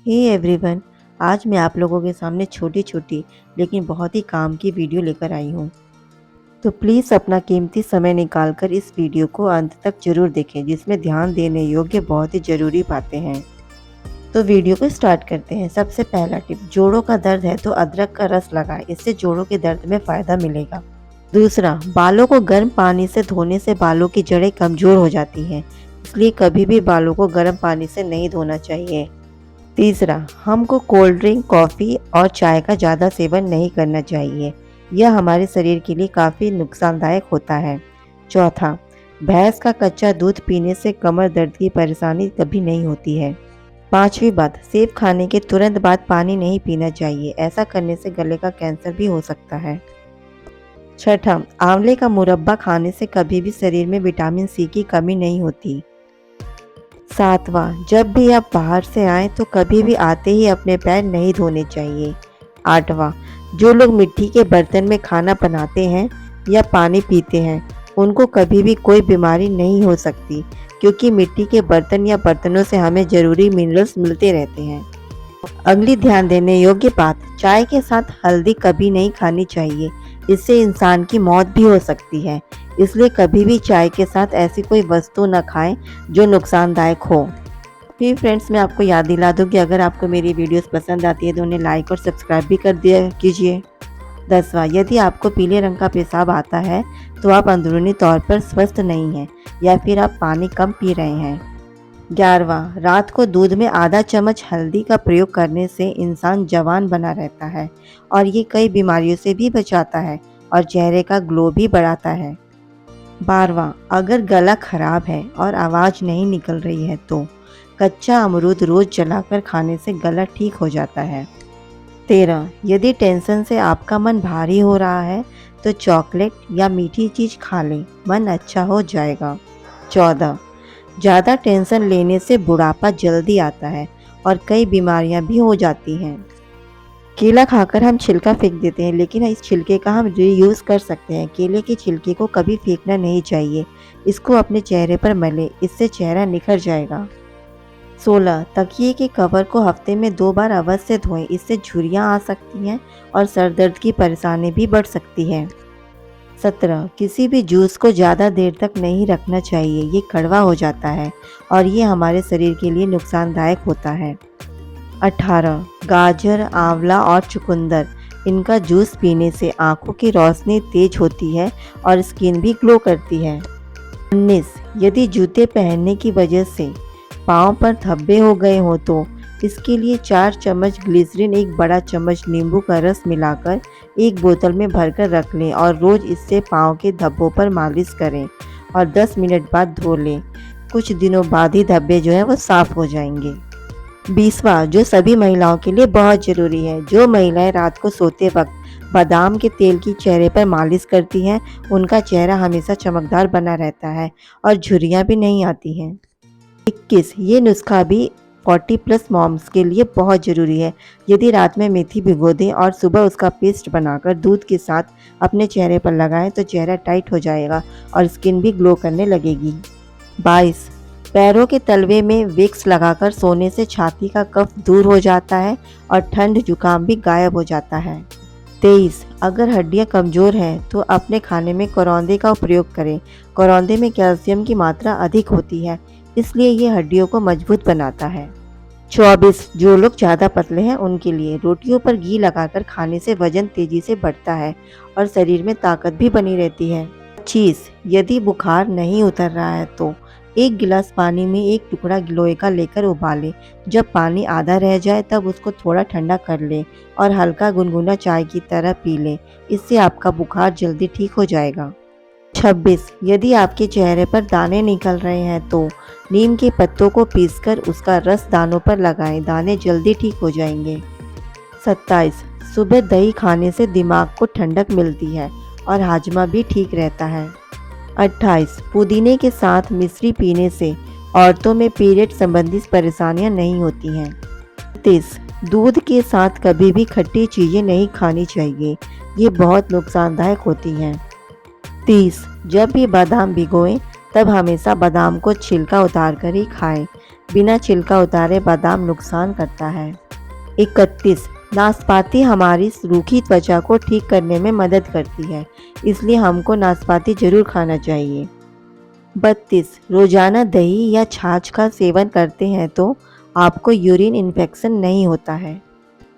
Hey everyone, आज मैं आप लोगों के सामने छोटी छोटी लेकिन बहुत ही काम की वीडियो लेकर आई हूँ। तो प्लीज़ अपना कीमती समय निकालकर इस वीडियो को अंत तक जरूर देखें, जिसमें ध्यान देने योग्य बहुत ही ज़रूरी बातें हैं। तो वीडियो को स्टार्ट करते हैं। सबसे पहला टिप, जोड़ों का दर्द है तो अदरक का रस लगाएं, इससे जोड़ों के दर्द में फ़ायदा मिलेगा। दूसरा, बालों को गर्म पानी से धोने से बालों की जड़ें कमज़ोर हो जाती हैं, इसलिए कभी भी बालों को गर्म पानी से नहीं धोना चाहिए। तीसरा, हमको कोल्ड ड्रिंक, कॉफ़ी और चाय का ज़्यादा सेवन नहीं करना चाहिए। यह हमारे शरीर के लिए काफ़ी नुकसानदायक होता है। चौथा, भैंस का कच्चा दूध पीने से कमर दर्द की परेशानी कभी नहीं होती है। पांचवी बात, सेब खाने के तुरंत बाद पानी नहीं पीना चाहिए। ऐसा करने से गले का कैंसर भी हो सकता है। छठा, आंवले का मुरब्बा खाने से कभी भी शरीर में विटामिन सी की कमी नहीं होती। सातवां, जब भी आप बाहर से आएं तो कभी भी आते ही अपने पैर नहीं धोने चाहिए। आठवां, जो लोग मिट्टी के बर्तन में खाना बनाते हैं या पानी पीते हैं, उनको कभी भी कोई बीमारी नहीं हो सकती, क्योंकि मिट्टी के बर्तन या बर्तनों से हमें ज़रूरी मिनरल्स मिलते रहते हैं। अगली ध्यान देने योग्य बात, चाय के साथ हल्दी कभी नहीं खानी चाहिए। इससे इंसान की मौत भी हो सकती है, इसलिए कभी भी चाय के साथ ऐसी कोई वस्तु न खाएं जो नुकसानदायक हो। फिर फ्रेंड्स, मैं आपको याद दिला दूं कि अगर आपको मेरी वीडियोस पसंद आती है तो उन्हें लाइक और सब्सक्राइब भी कर दिया कीजिए। 10वां, यदि आपको पीले रंग का पेशाब आता है तो आप अंदरूनी तौर पर स्वस्थ नहीं हैं या फिर आप पानी कम पी रहे हैं। 11वां, रात को दूध में आधा चम्मच हल्दी का प्रयोग करने से इंसान जवान बना रहता है और ये कई बीमारियों से भी बचाता है और चेहरे का ग्लो भी बढ़ाता है। 12वां, अगर गला खराब है और आवाज़ नहीं निकल रही है तो कच्चा अमरूद रोज़ जलाकर खाने से गला ठीक हो जाता है। 13, यदि टेंशन से आपका मन भारी हो रहा है तो चॉकलेट या मीठी चीज़ खा लें, मन अच्छा हो जाएगा। 14, ज़्यादा टेंशन लेने से बुढ़ापा जल्दी आता है और कई बीमारियां भी हो जाती हैं। केला खाकर हम छिलका फेंक देते हैं, लेकिन इस छिलके का हम रीयूज़ कर सकते हैं। केले के छिलके को कभी फेंकना नहीं चाहिए, इसको अपने चेहरे पर मलें, इससे चेहरा निखर जाएगा। 16, तकिए के कवर को हफ्ते में 2 बार अवश्य धोएं, इससे झुर्रियाँ आ सकती हैं और सर दर्द की परेशानी भी बढ़ सकती है। 17, किसी भी जूस को ज़्यादा देर तक नहीं रखना चाहिए, ये कड़वा हो जाता है और ये हमारे शरीर के लिए नुकसानदायक होता है। 18, गाजर, आंवला और चुकंदर, इनका जूस पीने से आंखों की रोशनी तेज होती है और स्किन भी ग्लो करती है। 19, यदि जूते पहनने की वजह से पाँव पर धब्बे हो गए हों तो इसके लिए 4 चम्मच ग्लिसरीन, 1 बड़ा चम्मच नींबू का रस मिलाकर एक बोतल में भरकर रख लें और रोज़ इससे पाँव के धब्बों पर मालिश करें और 10 मिनट बाद धो लें। कुछ दिनों बाद ही धब्बे जो हैं वो साफ़ हो जाएंगे। 20वां, जो सभी महिलाओं के लिए बहुत ज़रूरी है, जो महिलाएं रात को सोते वक्त बादाम के तेल की चेहरे पर मालिश करती हैं, उनका चेहरा हमेशा चमकदार बना रहता है और झुर्रियाँ भी नहीं आती हैं। 21, ये नुस्खा भी 40+ मॉम्स के लिए बहुत ज़रूरी है। यदि रात में मेथी भिगो दें और सुबह उसका पेस्ट बनाकर दूध के साथ अपने चेहरे पर लगाएं तो चेहरा टाइट हो जाएगा और स्किन भी ग्लो करने लगेगी। 22, पैरों के तलवे में विक्स लगाकर सोने से छाती का कफ दूर हो जाता है और ठंड जुकाम भी गायब हो जाता है। 23, अगर हड्डियां कमज़ोर हैं तो अपने खाने में करौंदे का प्रयोग करें। करौंदे में कैल्शियम की मात्रा अधिक होती है, इसलिए ये हड्डियों को मजबूत बनाता है। 24, जो लोग ज़्यादा पतले हैं उनके लिए रोटियों पर घी लगाकर खाने से वजन तेजी से बढ़ता है और शरीर में ताकत भी बनी रहती है। 25, यदि बुखार नहीं उतर रहा है तो 1 गिलास पानी में 1 टुकड़ा लोहे का लेकर उबालें। जब पानी आधा रह जाए तब उसको थोड़ा ठंडा कर लें और हल्का गुनगुना चाय की तरह पी लें, इससे आपका बुखार जल्दी ठीक हो जाएगा। 26, यदि आपके चेहरे पर दाने निकल रहे हैं तो नीम के पत्तों को पीसकर उसका रस दानों पर लगाएं, दाने जल्दी ठीक हो जाएंगे। 27, सुबह दही खाने से दिमाग को ठंडक मिलती है और हाजमा भी ठीक रहता है। 28, पुदीने के साथ मिश्री पीने से औरतों में पीरियड संबंधी परेशानियां नहीं होती हैं। 30, दूध के साथ कभी भी खट्टी चीज़ें नहीं खानी चाहिए, ये बहुत नुकसानदायक होती हैं। 30, जब भी बादाम भिगोएं तब हमेशा बादाम को छिलका उतार कर ही खाएं। बिना छिलका उतारे बादाम नुकसान करता है। 31 नाशपाती हमारी रूखी त्वचा को ठीक करने में मदद करती है, इसलिए हमको नाशपाती जरूर खाना चाहिए। 32 रोजाना दही या छाछ का सेवन करते हैं तो आपको यूरिन इन्फेक्शन नहीं होता है।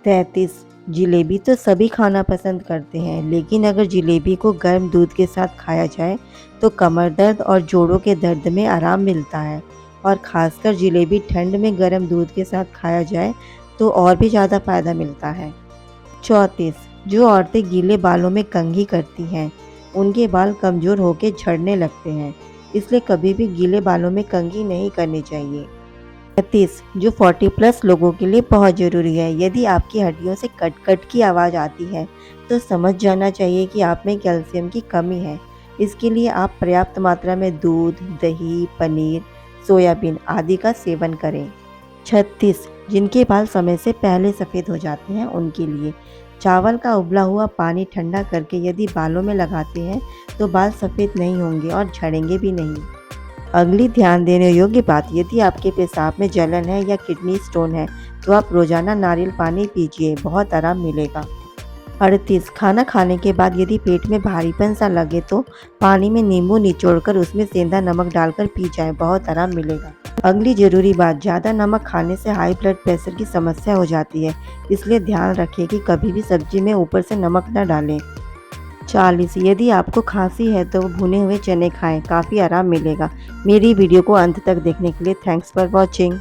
33 जलेबी तो सभी खाना पसंद करते हैं, लेकिन अगर जलेबी को गर्म दूध के साथ खाया जाए तो कमर दर्द और जोड़ों के दर्द में आराम मिलता है, और ख़ासकर जलेबी ठंड में गर्म दूध के साथ खाया जाए तो और भी ज़्यादा फ़ायदा मिलता है। 34 जो औरतें गीले बालों में कंघी करती हैं, उनके बाल कमज़ोर होकर झड़ने लगते हैं, इसलिए कभी भी गीले बालों में कंघी नहीं करनी चाहिए। 35 जो 40 प्लस लोगों के लिए बहुत ज़रूरी है। यदि आपकी हड्डियों से कट कट की आवाज़ आती है तो समझ जाना चाहिए कि आप में कैल्शियम की कमी है। इसके लिए आप पर्याप्त मात्रा में दूध, दही, पनीर, सोयाबीन आदि का सेवन करें। 36 जिनके बाल समय से पहले सफ़ेद हो जाते हैं, उनके लिए चावल का उबला हुआ पानी ठंडा करके यदि बालों में लगाते हैं तो बाल सफ़ेद नहीं होंगे और झड़ेंगे भी नहीं। अगली ध्यान देने योग्य बात, यदि आपके पेशाब में जलन है या किडनी स्टोन है तो आप रोजाना नारियल पानी पीजिए, बहुत आराम मिलेगा। 38 खाना खाने के बाद यदि पेट में भारीपन सा लगे तो पानी में नींबू निचोड़कर उसमें सेंधा नमक डालकर पी जाए, बहुत आराम मिलेगा। अगली जरूरी बात, ज़्यादा नमक खाने से हाई ब्लड प्रेशर की समस्या हो जाती है, इसलिए ध्यान रखें कि कभी भी सब्जी में ऊपर से नमक न डालें। 40 यदि आपको खांसी है तो भुने हुए चने खाएं, काफ़ी आराम मिलेगा। मेरी वीडियो को अंत तक देखने के लिए थैंक्स फॉर वॉचिंग।